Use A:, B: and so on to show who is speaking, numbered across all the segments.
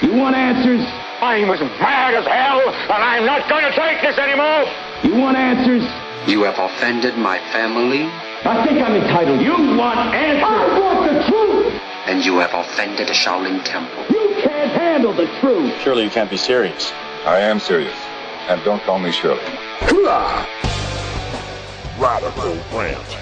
A: You want answers?
B: I'm as mad as hell, and I'm not going to take this anymore.
A: You want answers?
C: You have offended my family.
A: I think I'm entitled. You want answers? I want the truth.
C: And you have offended the Shaolin Temple.
A: You can't handle the truth.
D: Surely you can't be serious.
E: I am serious. And don't call me Shirley.
F: Radical Rant.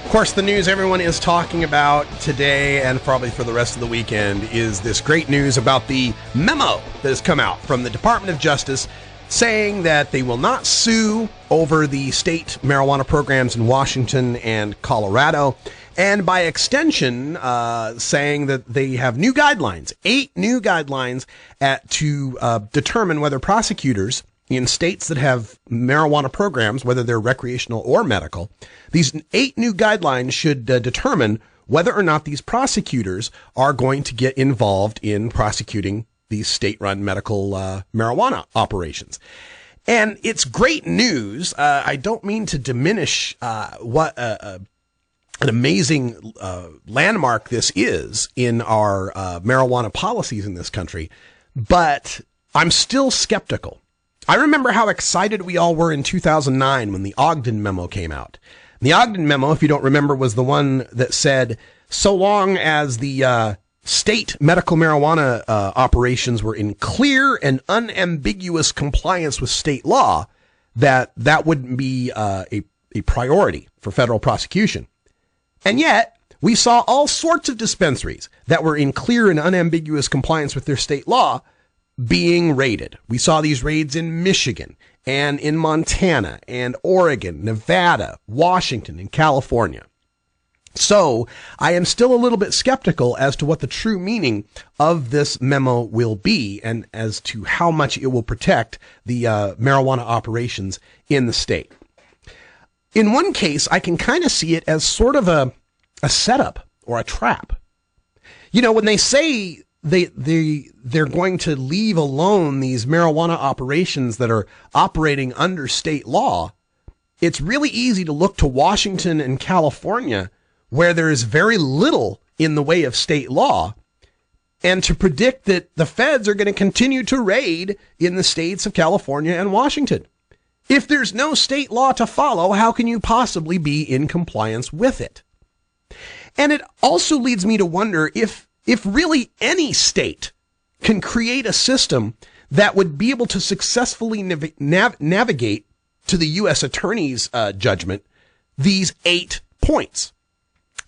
G: Of course, the news everyone is talking about today and probably for the rest of the weekend is this great news about the memo that has come out from the Department of Justice saying that they will not sue over the state marijuana programs in Washington and Colorado, and by extension, saying that they have new guidelines, 8 new guidelines to determine whether prosecutors in states that have marijuana programs, whether they're recreational or medical, these 8 new guidelines should determine whether or not these prosecutors are going to get involved in prosecuting these state-run medical marijuana operations. And it's great news. I don't mean to diminish what an amazing landmark this is in our marijuana policies in this country, but I'm still skeptical. I remember how excited we all were in 2009 when the Ogden Memo came out. The Ogden Memo, if you don't remember, was the one that said, so long as the state medical marijuana operations were in clear and unambiguous compliance with state law, that wouldn't be a priority for federal prosecution. And yet, we saw all sorts of dispensaries that were in clear and unambiguous compliance with their state law being raided. We saw these raids in Michigan and in Montana and Oregon, Nevada, Washington, and California. So I am still a little bit skeptical as to what the true meaning of this memo will be and as to how much it will protect the marijuana operations in the state. In one case, I can kind of see it as sort of a setup or a trap. You know, when they say they're going to leave alone these marijuana operations that are operating under state law, it's really easy to look to Washington and California, where there is very little in the way of state law, and to predict that the feds are going to continue to raid in the states of California and Washington. If there's no state law to follow, how can you possibly be in compliance with it? And it also leads me to wonder if really any state can create a system that would be able to successfully navigate to the U.S. Attorney's judgment these 8 points.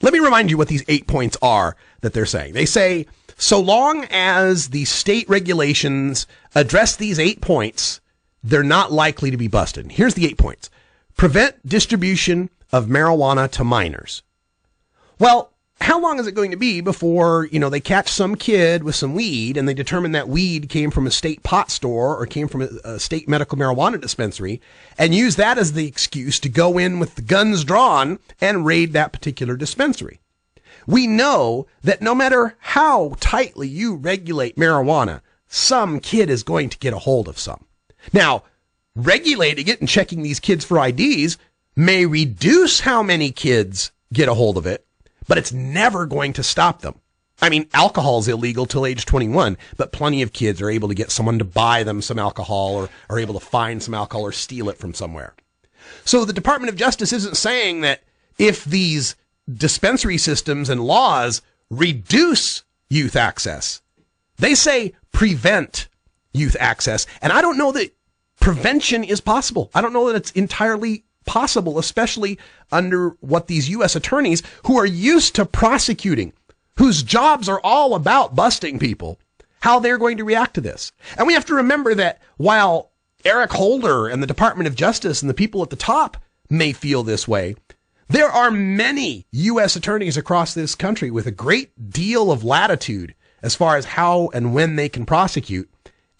G: Let me remind you what these 8 points are that they're saying. They say, so long as the state regulations address these 8 points, they're not likely to be busted. Here's the 8 points. Prevent distribution of marijuana to minors. Well, how long is it going to be before, they catch some kid with some weed and they determine that weed came from a state pot store or came from a state medical marijuana dispensary and use that as the excuse to go in with the guns drawn and raid that particular dispensary? We know that no matter how tightly you regulate marijuana, some kid is going to get a hold of some. Now, regulating it and checking these kids for IDs may reduce how many kids get a hold of it, but it's never going to stop them. I mean, alcohol is illegal till age 21, but plenty of kids are able to get someone to buy them some alcohol or are able to find some alcohol or steal it from somewhere. So the Department of Justice isn't saying that if these dispensary systems and laws reduce youth access, they say prevent youth access. And I don't know that prevention is possible. I don't know that it's entirely possible, especially under what these U.S. attorneys who are used to prosecuting, whose jobs are all about busting people, how they're going to react to this. And we have to remember that while Eric Holder and the Department of Justice and the people at the top may feel this way, there are many U.S. attorneys across this country with a great deal of latitude as far as how and when they can prosecute.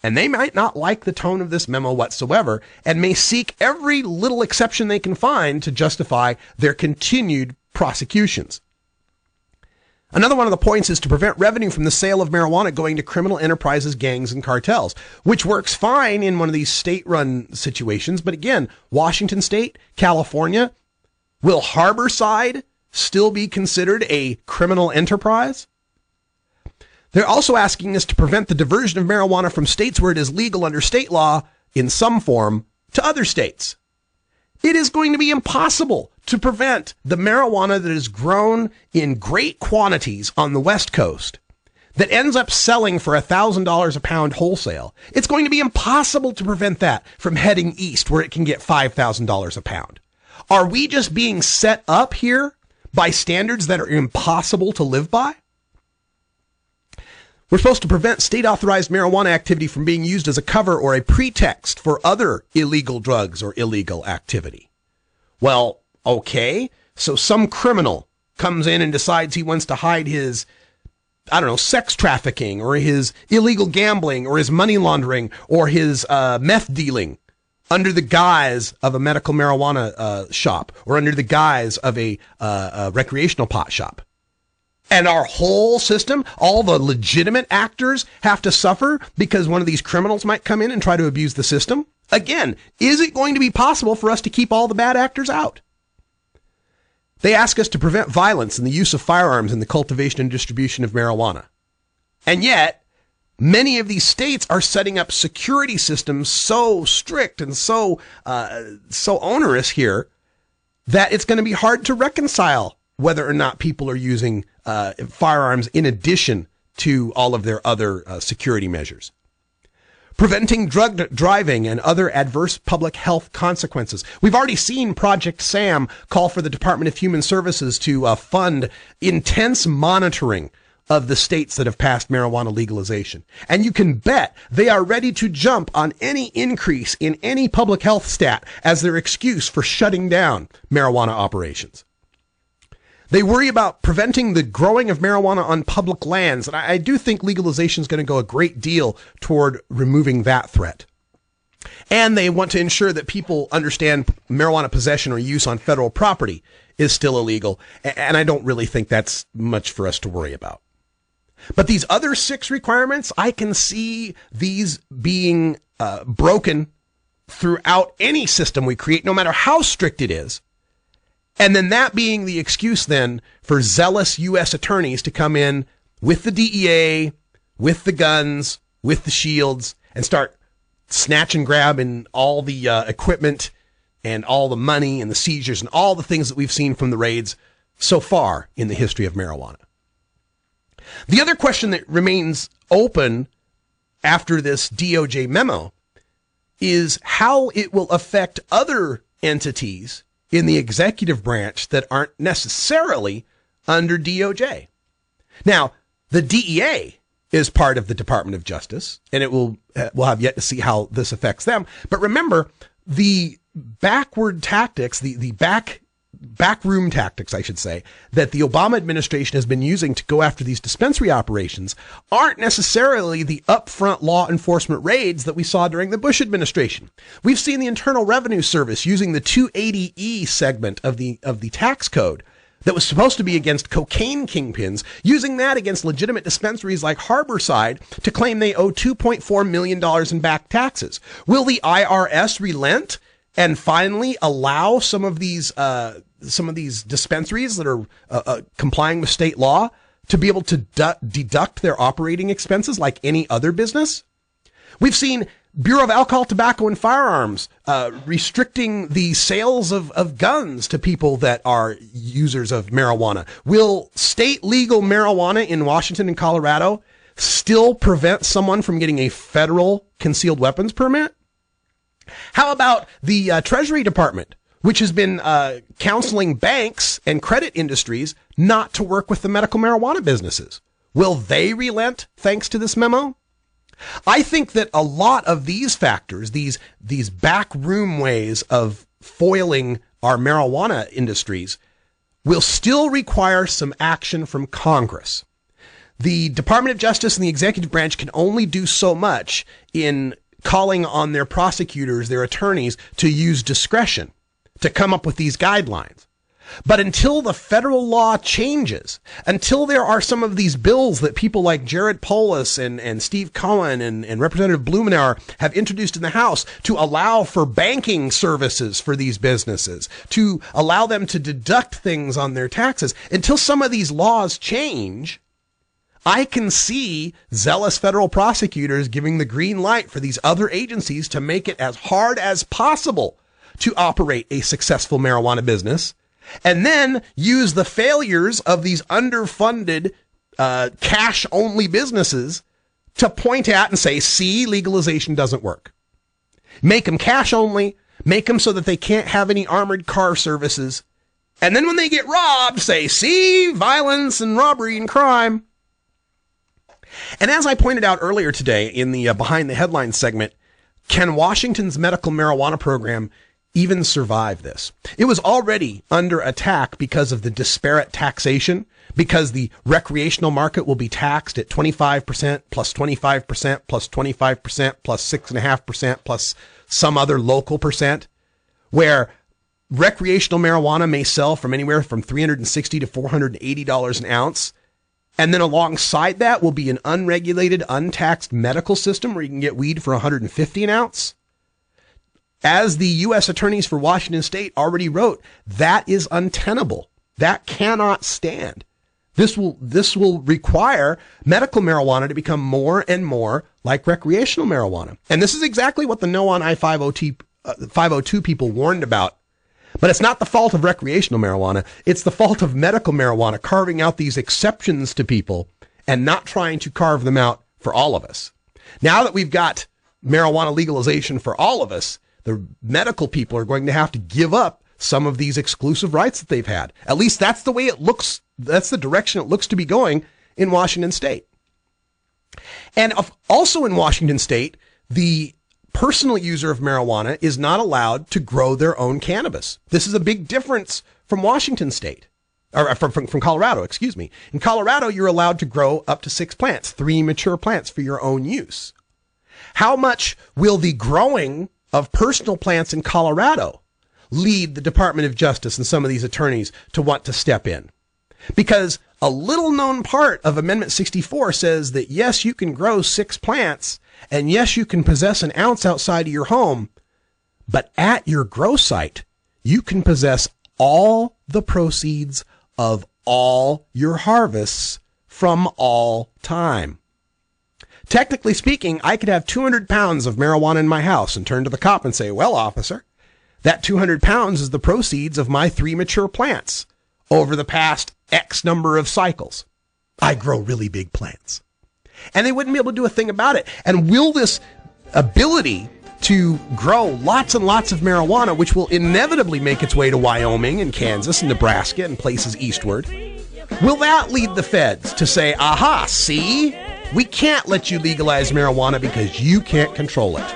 G: And they might not like the tone of this memo whatsoever and may seek every little exception they can find to justify their continued prosecutions. Another one of the points is to prevent revenue from the sale of marijuana going to criminal enterprises, gangs, and cartels, which works fine in one of these state-run situations. But again, Washington State, California, will Harborside still be considered a criminal enterprise? They're also asking us to prevent the diversion of marijuana from states where it is legal under state law in some form to other states. It is going to be impossible to prevent the marijuana that is grown in great quantities on the West Coast that ends up selling for $1,000 a pound wholesale. It's going to be impossible to prevent that from heading east where it can get $5,000 a pound. Are we just being set up here by standards that are impossible to live by? We're supposed to prevent state-authorized marijuana activity from being used as a cover or a pretext for other illegal drugs or illegal activity. Well, okay, so some criminal comes in and decides he wants to hide his, sex trafficking or his illegal gambling or his money laundering or his meth dealing under the guise of a medical marijuana shop or under the guise of a recreational pot shop. And our whole system, all the legitimate actors have to suffer because one of these criminals might come in and try to abuse the system. Again, is it going to be possible for us to keep all the bad actors out? They ask us to prevent violence and the use of firearms in the cultivation and distribution of marijuana. And yet, many of these states are setting up security systems so strict and so onerous here that it's going to be hard to reconcile whether or not people are using firearms in addition to all of their other security measures. Preventing drug driving and other adverse public health consequences. We've already seen Project SAM call for the Department of Human Services to fund intense monitoring of the states that have passed marijuana legalization. And you can bet they are ready to jump on any increase in any public health stat as their excuse for shutting down marijuana operations. They worry about preventing the growing of marijuana on public lands, and I do think legalization is going to go a great deal toward removing that threat. And they want to ensure that people understand marijuana possession or use on federal property is still illegal, and I don't really think that's much for us to worry about. But these other 6 requirements, I can see these being broken throughout any system we create, no matter how strict it is. And then that being the excuse then for zealous U.S. attorneys to come in with the DEA, with the guns, with the shields, and start snatch and grabbing all the equipment and all the money and the seizures and all the things that we've seen from the raids so far in the history of marijuana. The other question that remains open after this DOJ memo is how it will affect other entities in the executive branch that aren't necessarily under DOJ. Now, the DEA is part of the Department of Justice, and we'll have yet to see how this affects them. But remember, the backward tactics, the backroom tactics, I should say, that the Obama administration has been using to go after these dispensary operations aren't necessarily the upfront law enforcement raids that we saw during the Bush administration. We've seen the Internal Revenue Service using the 280E segment of the tax code that was supposed to be against cocaine kingpins, using that against legitimate dispensaries like Harborside to claim they owe $2.4 million in back taxes. Will the IRS relent and finally allow some of these dispensaries that are complying with state law to be able to deduct their operating expenses like any other business? We've seen Bureau of Alcohol, Tobacco, and Firearms restricting the sales of guns to people that are users of marijuana. Will state legal marijuana in Washington and Colorado still prevent someone from getting a federal concealed weapons permit? How about the Treasury Department, which has been counseling banks and credit industries not to work with the medical marijuana businesses? Will they relent thanks to this memo? I think that a lot of these factors, these backroom ways of foiling our marijuana industries, will still require some action from Congress. The Department of Justice and the executive branch can only do so much in calling on their prosecutors, their attorneys, to use discretion to come up with these guidelines. But until the federal law changes, until there are some of these bills that people like Jared Polis and Steve Cohen and Representative Blumenauer have introduced in the House to allow for banking services for these businesses, to allow them to deduct things on their taxes, until some of these laws change, I can see zealous federal prosecutors giving the green light for these other agencies to make it as hard as possible to operate a successful marijuana business, and then use the failures of these underfunded, cash-only businesses to point at and say, see, legalization doesn't work. Make them cash-only, make them so that they can't have any armored car services, and then when they get robbed, say, see, violence and robbery and crime. And as I pointed out earlier today in the Behind the Headlines segment, can Washington's medical marijuana program even survive this? It was already under attack because of the disparate taxation, because the recreational market will be taxed at 25% plus 25% plus 25% plus 6.5% plus some other local percent, where recreational marijuana may sell from anywhere from $360 to $480 an ounce. And then alongside that will be an unregulated, untaxed medical system where you can get weed for $150 an ounce. As the U.S. attorneys for Washington State already wrote, that is untenable. That cannot stand. This will require medical marijuana to become more and more like recreational marijuana. And this is exactly what the No on I-502 people warned about. But it's not the fault of recreational marijuana. It's the fault of medical marijuana carving out these exceptions to people and not trying to carve them out for all of us. Now that we've got marijuana legalization for all of us, the medical people are going to have to give up some of these exclusive rights that they've had. At least that's the way it looks. That's the direction it looks to be going in Washington State. And also in Washington State, the personal user of marijuana is not allowed to grow their own cannabis. This is a big difference from Washington State, or from Colorado, excuse me. In Colorado, you're allowed to grow up to 6 plants, 3 mature plants for your own use. How much will the growing of personal plants in Colorado lead the Department of Justice and some of these attorneys to want to step in? Because a little known part of Amendment 64 says that yes, you can grow 6 plants, and yes, you can possess an ounce outside of your home, but at your grow site, you can possess all the proceeds of all your harvests from all time. Technically speaking, I could have 200 pounds of marijuana in my house and turn to the cop and say, well, officer, that 200 pounds is the proceeds of my 3 mature plants over the past X number of cycles. I grow really big plants. And they wouldn't be able to do a thing about it. And will this ability to grow lots and lots of marijuana, which will inevitably make its way to Wyoming and Kansas and Nebraska and places eastward, will that lead the feds to say, aha, see, we can't let you legalize marijuana because you can't control it?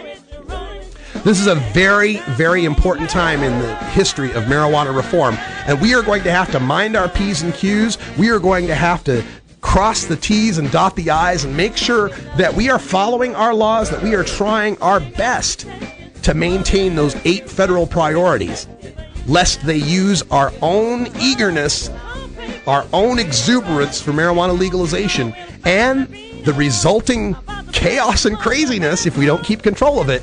G: This is a very, very important time in the history of marijuana reform, and we are going to have to mind our P's and Q's. We are going to have to cross the T's and dot the I's and make sure that we are following our laws, that we are trying our best to maintain those 8 federal priorities, lest they use our own eagerness, our own exuberance for marijuana legalization, and the resulting chaos and craziness, if we don't keep control of it,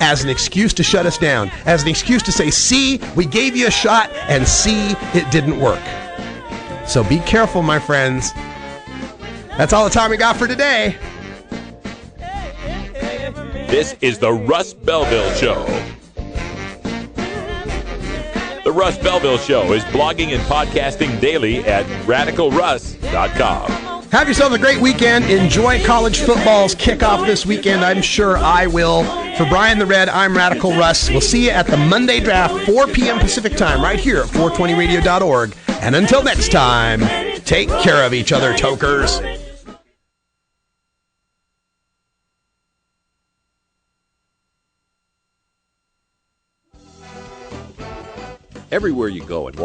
G: as an excuse to shut us down, as an excuse to say, see, we gave you a shot, and see, it didn't work. So be careful, my friends. That's all the time we got for today.
F: This is the Russ Belville Show. The Russ Belville Show is blogging and podcasting daily at radicalruss.com.
G: Have yourself a great weekend. Enjoy college football's kickoff this weekend. I'm sure I will. For Brian the Red, I'm Radical Russ. We'll see you at the Monday Draft, 4 p.m. Pacific Time, right here at 420radio.org. And until next time, take care of each other, tokers.
D: Everywhere you go and